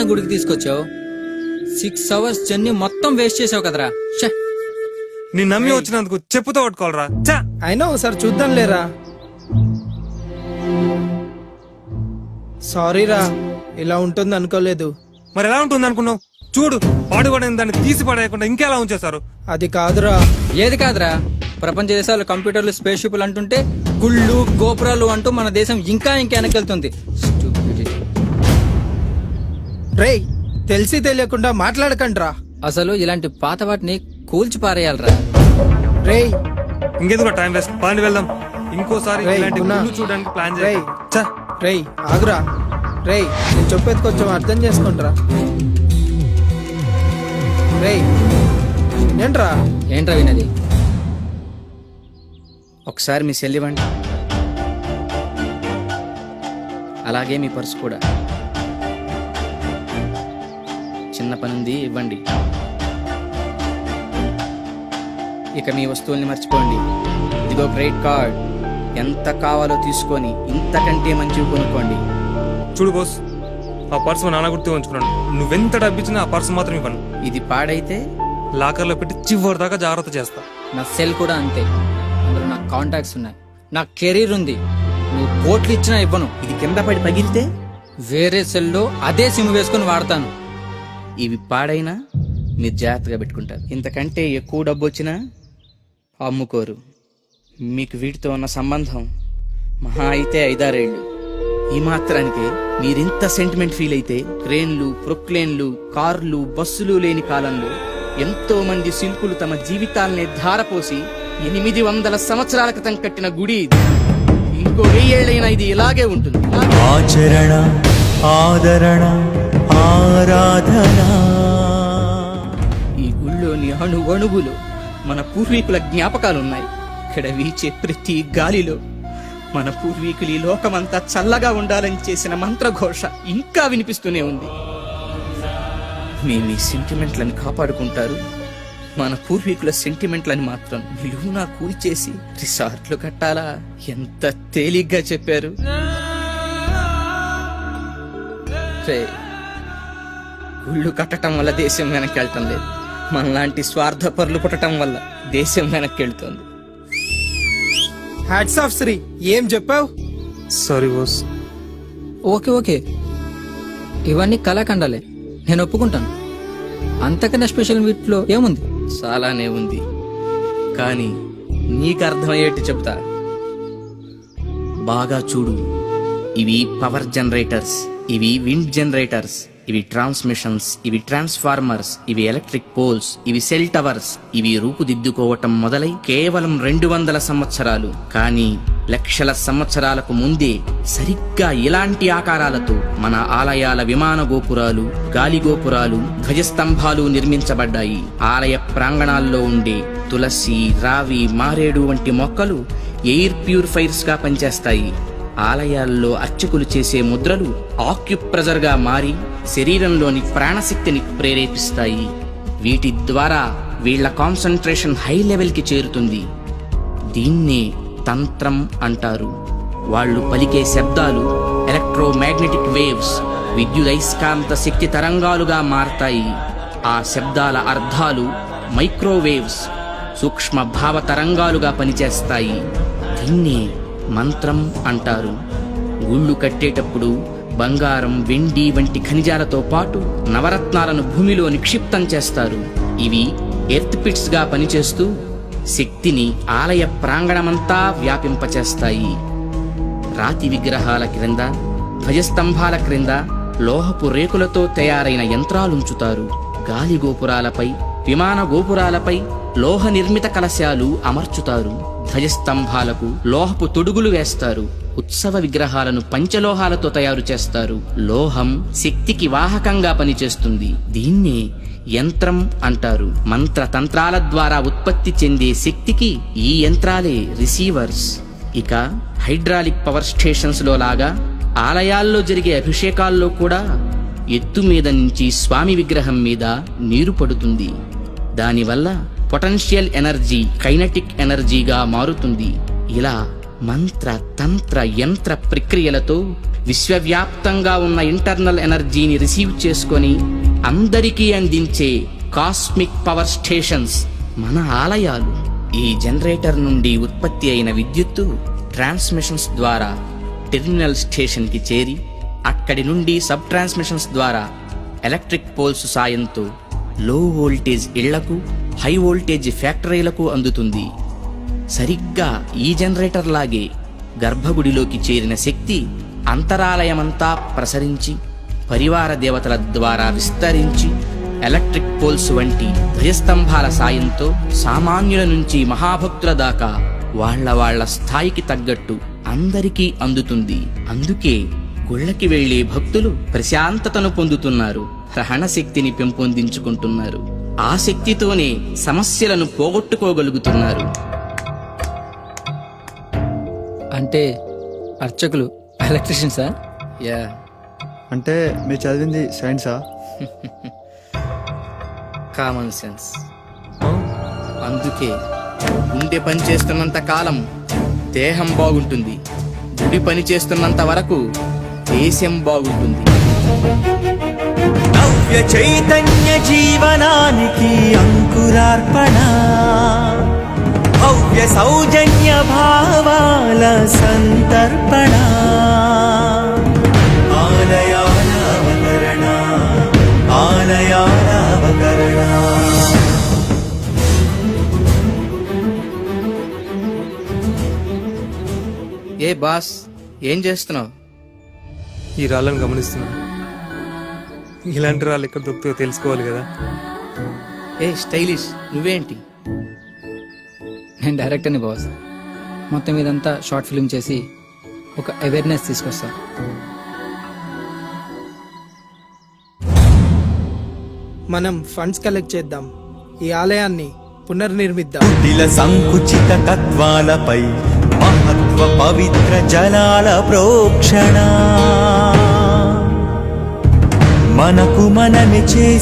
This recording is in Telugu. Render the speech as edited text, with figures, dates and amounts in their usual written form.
గుడికి తీసుకొచ్చావు 6 hours జర్నీ మొత్తం వేస్ట్ చేసావు కదరా. నీ నమ్మి వచ్చినందుకు చెప్పుతో పట్టుకోవాలరా. అయినా ఒకసారి చూద్దాం లేరా. సారీ రా, ఇలా ఉంటుంది అనుకోలేదు. మరి ఎలా ఉంటుంది అనుకున్నావు? చూడు, పాడుపడిన దాన్ని తీసి పడేయకుండా ఇంకెలా ఉంచేశారు. అది కాదురా. ఏది కాదురా, ప్రపంచ దేశాలు కంప్యూటర్లు స్పేస్ షిప్లు అంటుంటే గుళ్ళు గోపురాలు అంటూ మన దేశం ఇంకా వెనకెళ్తుంది. రేయ్, తెలిసి తెలియకుండా మాట్లాడకండ్రా. అసలు ఇలాంటి పాత వాటిని కూల్చి పారేయాలరా. రేయ్, ఇంకెందుకు టైం వేస్ట్, పని వెళ్దాం. ఇంకోసారి రేయ్, ఇలాంటి గున్నా. గుళ్ళు చూడడానికి ప్లాన్ రేయ్. చేయి. రేయ్ ఆగురా. రేయ్, నేను చెప్పేది కొంచెం అర్థం చేసుకుంట్రా. రేయ్ ఏంట్రా? ఏంట్రా వినది? ఒకసారి మీ సెల్ ఇవ్వండి, అలాగే మీ పర్సు కూడా. చిన్న పనుంది, ఇవ్వండి. ఇక మీ వస్తువుల్ని మర్చిపోండి. ఇదిగో క్రెడిట్ కార్డ్, ఎంత కావాలో తీసుకొని ఇంతకంటే మంచివి కొనుక్కోండి. చూడు బాస్, ఆ పర్సు మా నాన్న గుర్తు ఉంచుకున్నాను. నువ్వెంత డబ్బిచ్చినా ఆ పర్సు మాత్రం ఇవ్వను. ఇది పాడైతే లాకర్లో పెట్టి చివరి దాకా జాగ్రత్త చేస్తా. నా సెల్ కూడా అంతే, అందులో నాకు కాంటాక్ట్స్ ఉన్నాయి, నా కెరీర్ ఉంది. నువ్వు కోట్లు ఇచ్చినా ఇవ్వను. ఇది కింద పడి పగిలితే వేరే సెల్లో అదే సిమ్ వేసుకొని వాడతాను. ఇవి పాడైనా మీరు జాగ్రత్తగా పెట్టుకుంటారు. ఇంతకంటే ఎక్కువ డబ్బు వచ్చినా అమ్ముకోరు. మీకు వీటితో ఉన్న సంబంధం మహా అయితే 5-6 ఏళ్ళు. ఈ మాత్రానికి మీరింత సెంటిమెంట్ ఫీల్ అయితే, ట్రైన్లు, ప్రొక్లేన్లు, కార్లు, బస్సులు లేని కాలంలో ఎంతో మంది శిల్పులు తమ జీవితాల్ని ధారపోసి 800 సంవత్సరాల క్రితం కట్టిన గుడి ఇది. ఇంకో 1000 ఏళ్ళైనా ఇది ఇలాగే ఉంటుంది. ఆచరణ, ఆదరణ, ఆరాధన. ఈ గుళ్ళోని అణువణువులో మన పూర్వీకుల జ్ఞాపకాలున్నాయి. ఇక్కడ వీచే ప్రతి గాలిలో మన పూర్వీకులు ఈ లోకమంతా చల్లగా ఉండాలని చేసిన మంత్రఘోష ఇంకా వినిపిస్తూనే ఉంది. మేము ఈ సెంటిమెంట్లను కాపాడుకుంటారు, మన పూర్వీకుల సెంటిమెంట్లని మాత్రం నిలువునా కూల్చేసి రిసార్ట్లు కట్టాలా? ఎంత తేలిగ్గా చెప్పారు. గుళ్ళు కట్టడం వల్ల దేశం వెనక్కి వెళ్తాం లేదు, మనలాంటి స్వార్థపరులు పుట్టడం వల్ల దేశం వెనక్కి వెళ్తుంది. హ్యాట్స్ ఆఫ్ శ్రీ, ఏం చెప్పావు? Sorry boss. ఓకే, ఇవన్నీ కళాఖండాలే, నేను ఒప్పుకుంటాను. అంతకన్నా స్పెషల్ వీటిలో ఏముంది? చాలానే ఉంది, కానీ నీకు అర్థమయ్యేట్టు చెప్తా. బాగా చూడు, ఇవి పవర్ జనరేటర్స్, ఇవి విండ్ జనరేటర్స్, ఇవి ట్రాన్స్మిషన్స్, ఇవి ట్రాన్స్ఫార్మర్స్, ఇవి ఎలక్ట్రిక్ పోల్స్, ఇవి సెల్ టవర్స్. ఇవి రూపుదిద్దుకోవటం మొదలై కేవలం 200 సంవత్సరాలు, కానీ లక్షల సంవత్సరాలకు ముందే సరిగ్గా ఇలాంటి ఆకారాలతో మన ఆలయాల విమాన గోపురాలు, గాలి గోపురాలు, ధ్వజస్తంభాలు నిర్మించబడ్డాయి. ఆలయ ప్రాంగణాల్లో ఉండే తులసి, రావి, మారేడు వంటి మొక్కలు ఎయిర్ ప్యూరిఫైర్స్ గా పనిచేస్తాయి. ఆలయాల్లో అర్చకులు చేసే ముద్రలు ఆక్యుప్రెజర్ గా మారి శరీరంలోని ప్రాణశక్తిని ప్రేరేపిస్తాయి. వీటి ద్వారా వీళ్ల కాన్సంట్రేషన్ హై లెవెల్ కి చేరుతుంది. దీన్నే తంత్రం అంటారు. వాళ్ళు పలికే శబ్దాలు ఎలక్ట్రోమాగ్నెటిక్ వేవ్స్, విద్యుదయస్కాంత శక్తి తరంగాలుగా మారతాయి. ఆ శబ్దాల అర్థాలు మైక్రోవేవ్స్, సూక్ష్మ భావ తరంగాలుగా పనిచేస్తాయి. దీన్నే మంత్రం అంటారు. గుళ్ళు కట్టేటప్పుడు బంగారం, వెండి వంటి ఖనిజాలతో పాటు నవరత్నాలను భూమిలో నిక్షిప్తం చేస్తారు. ఇవి ఎర్త్ పిట్స్ గా పనిచేస్తూ శక్తిని ఆలయ ప్రాంగణమంతా వ్యాపింపచేస్తాయి. రాతి విగ్రహాల క్రింద, ధ్వజస్తంభాల క్రింద లోహపు రేకులతో తయారైన యంత్రాలుంచుతారు. గాలి గోపురాలపై, విమాన గోపురాలపై లోహ నిర్మిత కలశాలు అమర్చుతారు. ధ్వజస్తంభాలకు లోహపు తొడుగులు వేస్తారు. ఉత్సవ విగ్రహాలను పంచలోహాలతో తయారు చేస్తారు. లోహం శక్తికి వాహకంగా పనిచేస్తుంది. దీన్నే యంత్రం అంటారు. మంత్ర తంత్రాల ద్వారా ఉత్పత్తి చెందే శక్తికి ఈ యంత్రాలే రిసీవర్స్. ఇక హైడ్రాలిక్ పవర్ స్టేషన్స్ లో లాగా ఆలయాల్లో జరిగే అభిషేకాల్లో కూడా ఎత్తు మీద నుంచి స్వామి విగ్రహం మీద నీరు పడుతుంది. దానివల్ల పొటెన్షియల్ ఎనర్జీ కైనటిక్ ఎనర్జీగా మారుతుంది. ఇలా మంత్ర తంత్ర యంత్ర ప్రక్రియలతో విశ్వవ్యాప్తంగా ఉన్న ఇంటర్నల్ ఎనర్జీని రిసీవ్ చేసుకొని అందరికీ అందించే కాస్మిక్ పవర్ స్టేషన్స్ మన ఆలయాలు. ఈ జనరేటర్ నుండి ఉత్పత్తి అయిన విద్యుత్తు ట్రాన్స్మిషన్స్ ద్వారా టెర్మినల్ స్టేషన్ కి చేరి అక్కడి నుండి సబ్ ట్రాన్స్మిషన్స్ ద్వారా ఎలక్ట్రిక్ పోల్స్ సాయంతో లో వోల్టేజ్ ఇళ్లకు, హై వోల్టేజ్ ఫ్యాక్టరీలకు అందుతుంది. సరిగ్గా ఈ జనరేటర్ లాగే గర్భగుడిలోకి చేరిన శక్తి అంతరాలయమంతా ప్రసరించి పరివార దేవతల ద్వారా విస్తరించి ఎలక్ట్రిక్ పోల్స్ వంటి ధ్వజస్తంభాల సాయంతో సామాన్యుల నుంచి మహాభక్తుల దాకా వాళ్ళ స్థాయికి తగ్గట్టు అందరికీ అందుతుంది. అందుకే గుళ్ళకి వెళ్లే భక్తులు ప్రశాంతతను పొందుతున్నారు, గ్రహణ శక్తిని పెంపొందించుకుంటున్నారు. ఆ శక్తితోనే సమస్యలను పోగొట్టుకోగలుగుతున్నారు. అంటే అర్చకులు ఎలక్ట్రీషియన్సా? యా, అంటే మీరు చదివింది సైన్సా? Common sense. అందుకే గుండె పని చేస్తున్నంత కాలం దేహం బాగుంటుంది, గుడి పని చేస్తున్నంత వరకు దేశం బాగుంటుంది. నవ్య చైతన్య జీవనానికి అంకురార్పణ, భవ్య సౌజన్య భావాల సంతర్పణ, ఆలయాల అవతరణ, ఆలయాల అవతరణ. ఏ బాస్, ఏం చేస్తున్నావు? ఈ రాళ్ళను గమనిస్తున్నాను. ఇలాంటి రాళ్ళు ఎక్కడ దొరుకుతాయో తెలుసుకోవాలి కదా. ఏ స్టైలిష్, నువ్వేంటి? నేను డైరెక్టర్ని బాస్. మొత్తం ఇదంతా షార్ట్ ఫిల్మ్ చేసి ఒక అవేర్నెస్ తీసుకొస్తా. మనం ఫండ్స్ కలెక్ట్ చేద్దాం, ఈ ఆలయాన్ని పునర్నిర్మిద్దాం. కుటిల సంకుచిత తత్వాలపై మహత్వ పవిత్ర జలాల ప్రోక్షణ, మనకు మనమే